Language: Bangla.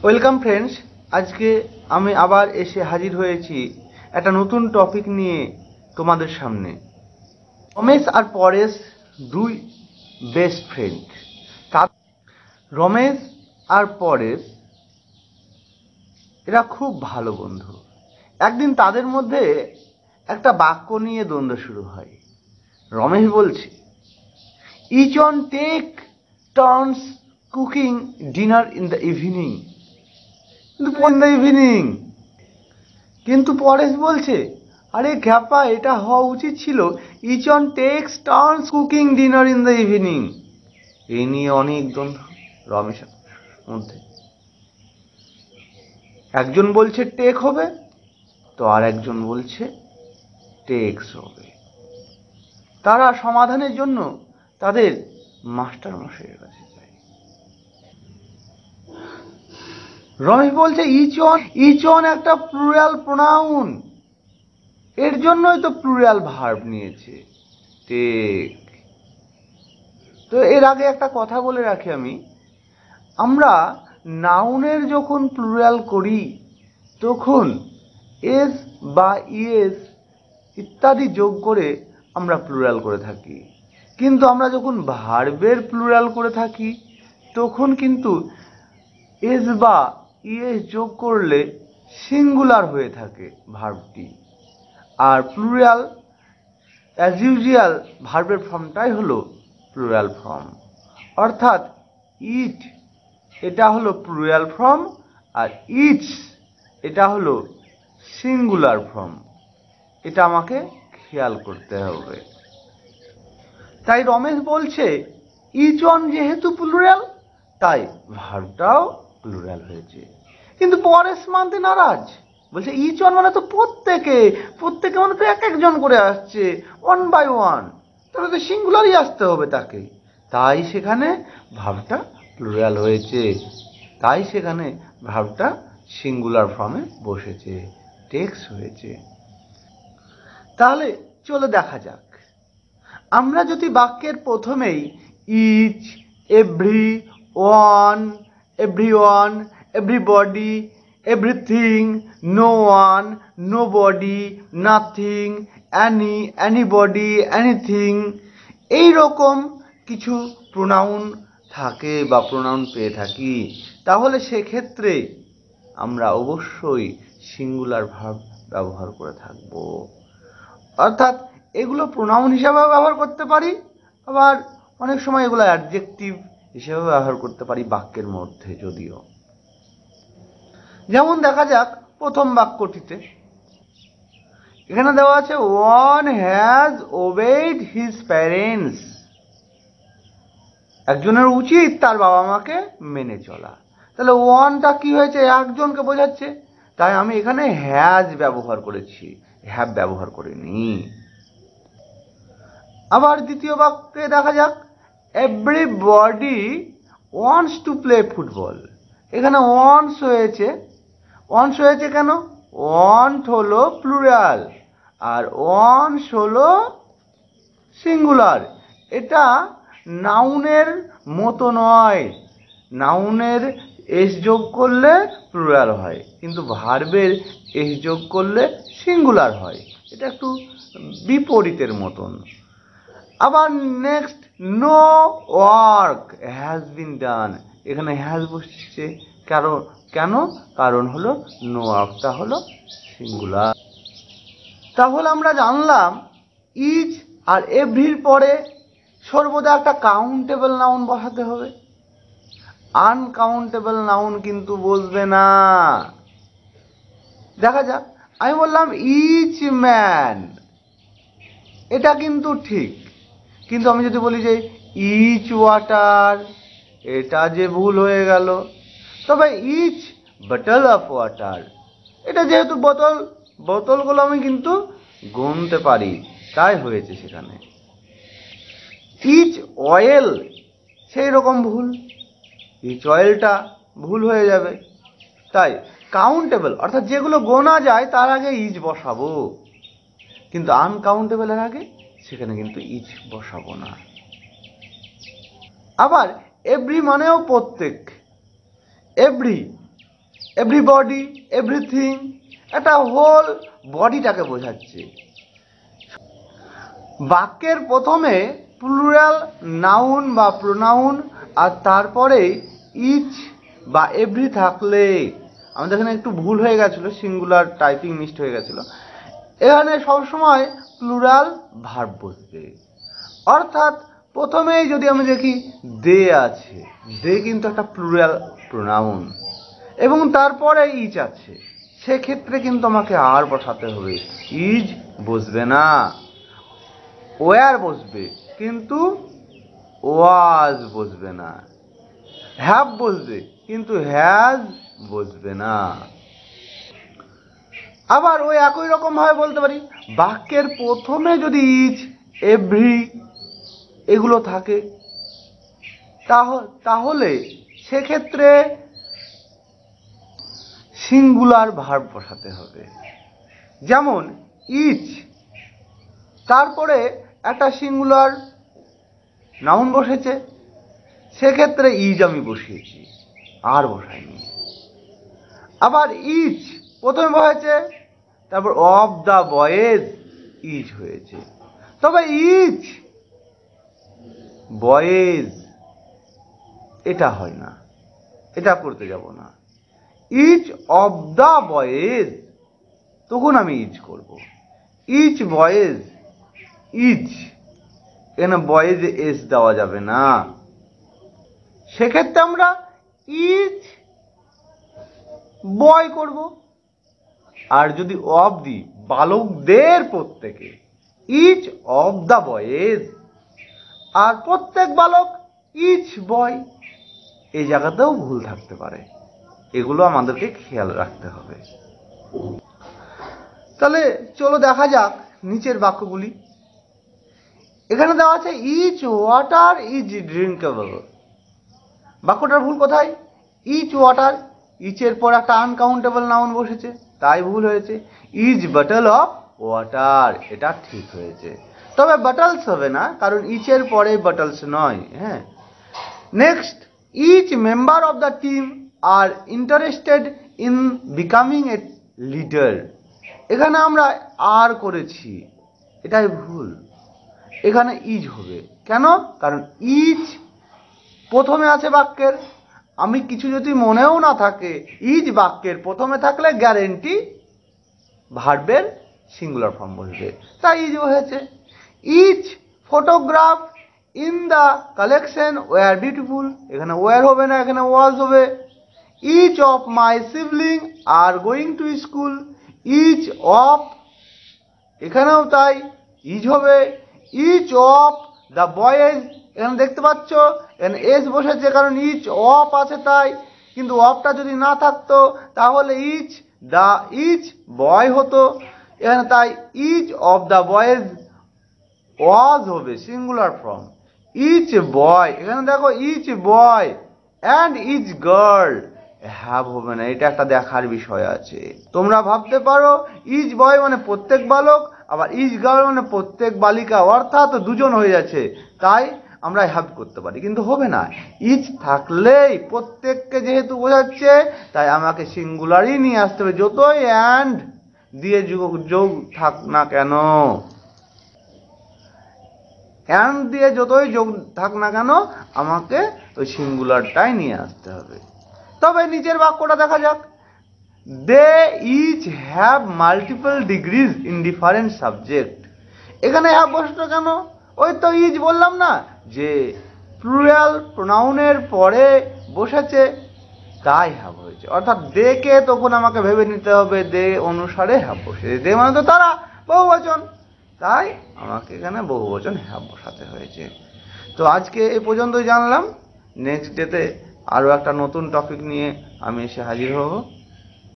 ওয়েলকাম ফ্রেন্ডস, আজকে আমি আবার এসে হাজির হয়েছি একটা নতুন টপিক নিয়ে তোমাদের সামনে। রমেশ আর পরেশ দুই বেস্ট ফ্রেন্ড। রমেশ আর পরেশ এরা খুব ভালো বন্ধু। একদিন তাদের মধ্যে একটা বাক্য নিয়ে দ্বন্দ্ব শুরু হয়। রমেশ বলছে, each one take turns cooking dinner in the evening. কিন্তু পরেশ বলছে, আরে খ্যাপা, এটা হওয়া উচিত ছিল each one takes turns cooking dinner in the evening. এই নিয়ে অনেক দ্বন্দ্ব রমেশের মধ্যে। একজন বলছে টেক হবে, তো আর একজন বলছে টেক্স হবে। তারা সমাধানের জন্য তাদের মাস্টার মশাইয়ের কাছে যায়। রমেশ বলছে ইচ অন একটা প্লুরাল প্রোনাউন, এর জন্যই তো প্লুরাল ভার্ব নিয়েছে টেক। তো এর আগে একটা কথা বলে রাখি আমরা নাউনের যখন প্লুরাল করি তখন এস বা ইএস ইত্যাদি যোগ করে আমরা প্লুরাল করে থাকি, কিন্তু আমরা যখন ভার্বের প্লুরাল করে থাকি তখন কিন্তু এস বা ইএস যোগ করলে সিঙ্গুলার হয়ে থাকে ভার্বটি। আর প্লুরাল অ্যাজ ইউজুয়াল ভার্বের ফর্মটাই হলো প্লুরাল ফর্ম, অর্থাৎ ইট এটা হলো প্লুরাল ফর্ম আর ইটস এটা হলো সিঙ্গুলার ফর্ম। এটা আমাকে খেয়াল করতে হবে। তাই রমেশ বলছে ইচ অন যেহেতু প্লুরাল তাই ভার্বটাও প্লুরাল হয়েছে। কিন্তু পরেশ মানতে নারাজ, বলছে ইচ অন মানে তো প্রত্যেকে মানে তো এক একজন করে আসছে, ওয়ান বাই ওয়ান, তাহলে তো সিঙ্গুলারই আসতে হবে তাকে। তাই সেখানে ভার্বটা প্লুরাল হয়েছে, তাই সেখানে ভার্বটা সিঙ্গুলার ফর্মে বসেছে, টেক্স হয়েছে। তাহলে চলো দেখা যাক, আমরা যদি বাক্যের প্রথমেই each, every one, everyone, everybody, everything, no one, nobody, nothing, any, anybody, anything এই রকম কিছু প্রোনাউন থাকে বা প্রোনাউন পেয়ে থাকি, তাহলে সেক্ষেত্রে আমরা অবশ্যই সিঙ্গুলার ভার্ব ব্যবহার করে থাকব। অর্থাৎ এগুলো প্রোনাউন হিসাবে ব্যবহার করতে পারি, আবার অনেক সময় এগুলো অ্যাডজেক্টিভ হিসেবে ব্যবহার করতে পারি বাক্যের মধ্যে। যদিও যেমন দেখা যাক প্রথম বাক্যটিতে, এখানে দেওয়া আছে ওয়ান হ্যাজ ওবেইড হিজ প্যারেন্টস। একজনের উচিত তার বাবা মাকে মেনে চলা। তাহলে ওয়ানটা কি হয়েছে, একজনকে বোঝাচ্ছে, তাই আমি এখানে হ্যাজ ব্যবহার করেছি, হ্যাভ ব্যবহার করিনি। আবার দ্বিতীয় বাক্যে দেখা যাক everybody wants to play football. এখানে ওয়ান্টস হয়েছে কেন? ওয়ান্ট হলো প্লুরাল আর ওয়ান্টস হলো সিঙ্গুলার। এটা নাউনের মতো নয়, নাউনের এস যোগ করলে প্লুরাল হয়, কিন্তু ভার্বের এস যোগ করলে সিঙ্গুলার হয়। এটা একটু বিপরীতের মতন। আবার next, no work has been done. এখানে হ্যাজ বসছে কেন? কারণ হলো নো ওয়ার্কটা হলো সিঙ্গুলার। তাহলে আমরা জানলাম ইচ আর এভরির পরে সর্বদা একটা কাউন্টেবল নাউন বসাতে হবে। আনকাউন্টেবল নাউন কিন্তু বসবে না। দেখা যাক, আমি বললাম ইচ ম্যান, এটা কিন্তু ঠিক, কিন্তু আমি যদি বলি যে ইচ ওয়াটার, এটা যে ভুল হয়ে গেল। তবে ইচ বটল অফ ওয়াটার, এটা যেহেতু বোতলগুলো আমি কিন্তু গুনতে পারি, তাই হয়েছে সেখানে। ইচ অয়েল সেই রকম ভুল, ইচ অয়েলটা ভুল হয়ে যাবে। তাই কাউন্টেবল অর্থাৎ যেগুলো গোনা যায় তার আগে ইচ বসাবো, কিন্তু আনকাউন্টেবলের আগে সেখানে কিন্তু ইচ বসাবো না। আবার এভরি মানেও প্রত্যেক, এভরি এভরিবডি, এভরিথিং, একটা হোল বডিটাকে বোঝাচ্ছে। বাক্যের প্রথমে প্লুরাল নাউন বা প্রোনাউন আর তারপরে ইচ বা এভরি থাকলে, আমাদের এখানে একটু ভুল হয়ে গেছিলো, সিঙ্গুলার টাইপিং মিস্ট হয়ে গেছিলো। এখানে সবসময় প্লুরাল ভার্ব বসবে। অর্থাৎ প্রথমেই যদি আমি দেখি দে আছে, দে কিন্তু একটা প্লুরাল প্রোনাউন, এবং তারপরে ইচ আছে, সেক্ষেত্রে কিন্তু আমাকে আর বসাতে হবে, ইজ বসবে না, ওয়ার বসবে, কিন্তু ওয়াজ বসবে না। হ্যাভ বসবে, কিন্তু হ্যাজ বসবে না। আবার ওই একই রকম ভাবে বলতে পারি, বাক্যের প্রথমে যদি ইচ, এভরি এগুলো থাকে, তাহলে সেক্ষেত্রে সিঙ্গুলার ভার্ব বসাতে হবে। যেমন ইচ, তারপরে একটা সিঙ্গুলার নাউন বসেছে, সেক্ষেত্রে ইজ আমি বসিয়েছি, আর বসাইনি। আবার ইচ প্রথমে বসেছে, তারপর অফ দ্য বয়েজ ইজ হয়েছে। তবে ইচ বয়েজ এটা হয় না, এটা করতে যাব না। ইচ অফ দ্য বয়েজ, তখন আমি ইজ করব। ইচ বয়েজ ইজ, এখানে বয়েজ এস দেওয়া যাবে না, সেক্ষেত্রে আমরা ইচ বয় করব। আর যদি অফ দিই, বালকদের প্রত্যেকে, ইচ অফ দ্য বয়েজ, আর প্রত্যেক বালক ইচ বয়, এই জায়গাতেও ভুল থাকতে পারে, এগুলো আমাদেরকে খেয়াল রাখতে হবে। তাহলে চলো দেখা যাক নিচের বাক্যগুলি। এখানে দেওয়া আছে ইচ ওয়াটার ইজ ড্রিঙ্কেবল। বাক্যটার ভুল কোথায়? ইচ ওয়াটার, ইচের পর একটা আনকাউন্টেবল নাউন বসেছে, তাই ভুল হয়েছে। ইজ বটল অফ ওয়াটার, এটা ঠিক হয়েছে। তবে বটলস হবে না, কারণ ইচের পরে বটলস নয়। হ্যাঁ, next, each member of the team are interested in becoming a leader. এখানে আমরা আর করেছি, এটাই ভুল, এখানে ইজ হবে। কেন? কারণ ইজ প্রথমে আছে বাক্যের, আমি কিছু যদি মনেও না থাকে, ইজ বাক্যের প্রথমে থাকলে গ্যারেন্টি ভার্বের সিঙ্গুলার ফর্ম বসবে, তাই ইজ হয়েছে। Each photograph in the collection were beautiful, এখানে ওয়ার হবে না, এখানে ওয়াজ হবে। Each of my sibling are going to school, each of, এখানেও তাই ইজ হবে। ইচ অফ দ্য বয়েজ, এখানে দেখতে পাচ্ছ এখানে এস বসেছে, কারণ ইচ অফ আছে তাই, কিন্তু অফটা যদি না থাকতো তাহলে ইচ দ্য ইচ বয় হতো, এখানে তাই each of the boys was হবে সিঙ্গুলার ফর্ম। ইচ বয়, এখানে দেখো each boy and each girl, have হবে না, এটা একটা দেখার বিষয় আছে। তোমরা ভাবতে পারো ইচ বয় মানে প্রত্যেক বালক, আবার ইচ গার্ল মানে প্রত্যেক বালিকা, অর্থাৎ দুজন হয়ে যাচ্ছে, তাই আমরা হ্যাভ করতে পারি, কিন্তু হবে না। ইচ থাকলেই প্রত্যেককে যেহেতু বোঝাচ্ছে, তাই আমাকে সিঙ্গুলারই নিয়ে আসতে হবে, যতই অ্যান্ড দিয়ে যোগ থাক না কেন, অ্যান্ড দিয়ে যতই যোগ থাক না কেন, আমাকে ওই সিঙ্গুলারটাই নিয়ে আসতে হবে। তবে নিচের বাক্যটা দেখা যাক। They each have multiple degrees in different subject. এখানে হ্যাভ বসতো কেন? ওই তো ইজ বললাম না, যে প্লুরাল প্রোনাউনের পরে বসেছে, তাই হ্যাভ হয়েছে। অর্থাৎ দে কে তখন আমাকে ভেবে নিতে হবে, দে অনুসারে হ্যাভ বসেছে, দে মানে তো তারা, বহুবচন, তাই আমাকে এখানে বহুবচন হ্যাভ বসাতে হয়েছে। তো আজকে এ পর্যন্তই জানলাম। নেক্সট ডেতে আরও একটা নতুন টপিক নিয়ে আমি এসে হাজির হব।